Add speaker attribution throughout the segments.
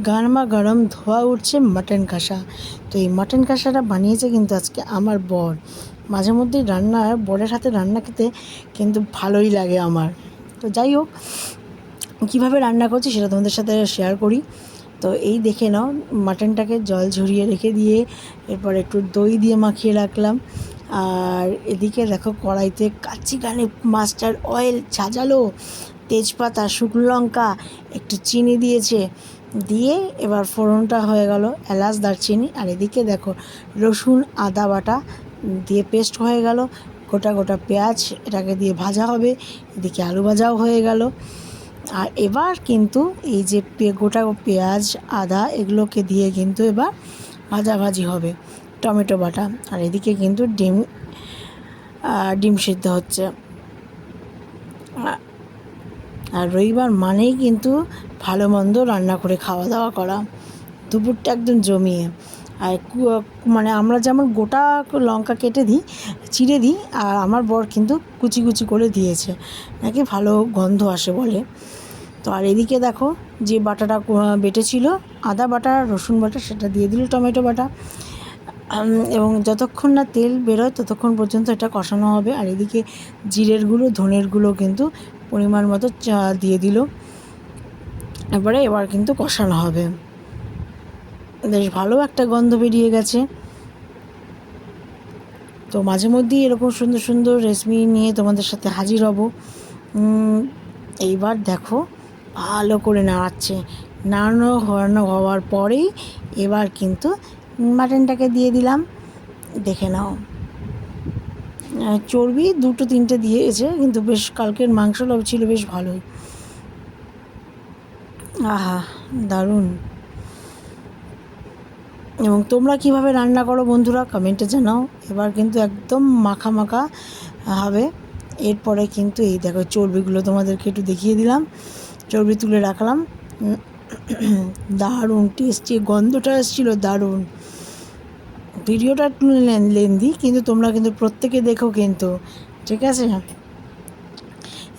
Speaker 1: গরমা গরম ধোয়া উঠছে মাটন কষা। তো এই মাটন কষাটা বানিয়েছে কিন্তু আজকে আমার বর। মাঝে মধ্যেই বরের হাতে রান্না খেতে কিন্তু ভালোই লাগে আমার। তো যাই হোক, কীভাবে রান্না করছি সেটা তোমাদের সাথে শেয়ার করি। তো এই দেখে নাও, মাটনটাকে জল ঝরিয়ে রেখে দিয়ে এরপর একটু দই দিয়ে মাখিয়ে রাখলাম। আর এদিকে দেখো কড়াইতে কাচ্চিঘানি মাস্টার্ড অয়েল ছাজালো, তেজপাতা, শুকনো লঙ্কা, একটু চিনি দিয়েছে, দিয়ে এবার ফোড়নটা হয়ে গেল এলাচ দারচিনি। আর এদিকে দেখো রসুন আদা বাটা দিয়ে পেস্ট হয়ে গেল, গোটা গোটা পেঁয়াজ এটাকে দিয়ে ভাজা হবে, এদিকে আলু ভাজাও হয়ে গেল। আর এবার কিন্তু এই যে গোটা পেঁয়াজ আদা এগুলোকে দিয়ে কিন্তু এবার ভাজাভাজি হবে, টমেটো বাটা। আর এদিকে কিন্তু ডিম সিদ্ধ হচ্ছে। আর রবিবার মানেই কিন্তু ভালো মন্দ রান্না করে খাওয়া দাওয়া করা, দুপুরটা একদম জমিয়ে। আর মানে আমরা যেমন গোটা লঙ্কা কেটে দিই, চিড়ে দিই, আর আমার বর কিন্তু কুচি কুচি করে দিয়েছে, নাকি ভালো গন্ধ আসে বলে। তো আর এদিকে দেখো যে বাটাটা বেটেছিল, আদা বাটা রসুন বাটা, সেটা দিয়ে দিল, টমেটো বাটা, এবং যতক্ষণ না তেল বেরোয় ততক্ষণ পর্যন্ত এটা কষানো হবে। আর এদিকে জিরের গুঁড়ো ধনের গুঁড়ো কিন্তু পরিমাণ মতো দিয়ে দিল। এবার কিন্তু কষানো হবে। বেশ ভালো একটা গন্ধ বেরিয়ে গেছে। তো মাঝে মধ্যেই এরকম সুন্দর সুন্দর রেসিপি নিয়ে তোমাদের সাথে হাজির হব। এইবার দেখো ভালো করে নাড়ানো হওয়ার পরেই এবার কিন্তু মাটনটাকে দিয়ে দিলাম। দেখে নাও, চর্বি 2-3টে দিয়েছে, কিন্তু বেশ কালকের মাংসটাও ছিল বেশ ভালোই। আহা, দারুণ। এবং তোমরা কিভাবে রান্না করো বন্ধুরা কমেন্টে জানাও। এবার কিন্তু একদম মাখা মাখা হবে। এরপরে কিন্তু এই দেখো চর্বিগুলো তোমাদেরকে একটু দেখিয়ে দিলাম, চর্বি তুলে রাখলাম। দারুণ টেস্টি, গন্ধটা এসেছিলো দারুণ। ভিডিওটা একটু লেন্দি, কিন্তু তোমরা কিন্তু প্রত্যেকে দেখো কিন্তু, ঠিক আছে।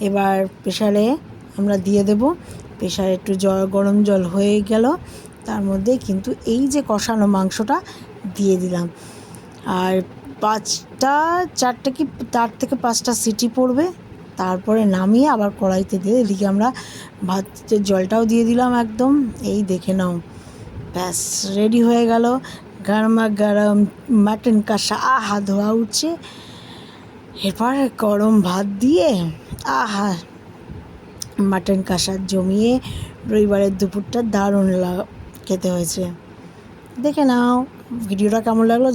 Speaker 1: এবার প্রেশারে আমরা দিয়ে দেব। প্রেশারে একটু গরম জল হয়ে গেল, তার মধ্যে কিন্তু এই যে কষানো মাংসটা দিয়ে দিলাম। আর 4 কি তার থেকে 5টা সিটি পড়বে, তারপরে নামিয়ে আবার কড়াইতে দিয়ে এদিকে আমরা ভাতের জলটাও দিয়ে দিলাম একদম। এই দেখে নাও, ব্যাস রেডি হয়ে গেল গরমা গরম মাটন কষা। আহা, ধোয়া উঠছে। এরপর গরম ভাত দিয়ে আহা, মাটন কষা জমিয়ে রবিবারের দুপুরটা দারুণ খেতে হয়েছে। দেখে নাও ভিডিওটা কেমন লাগলো।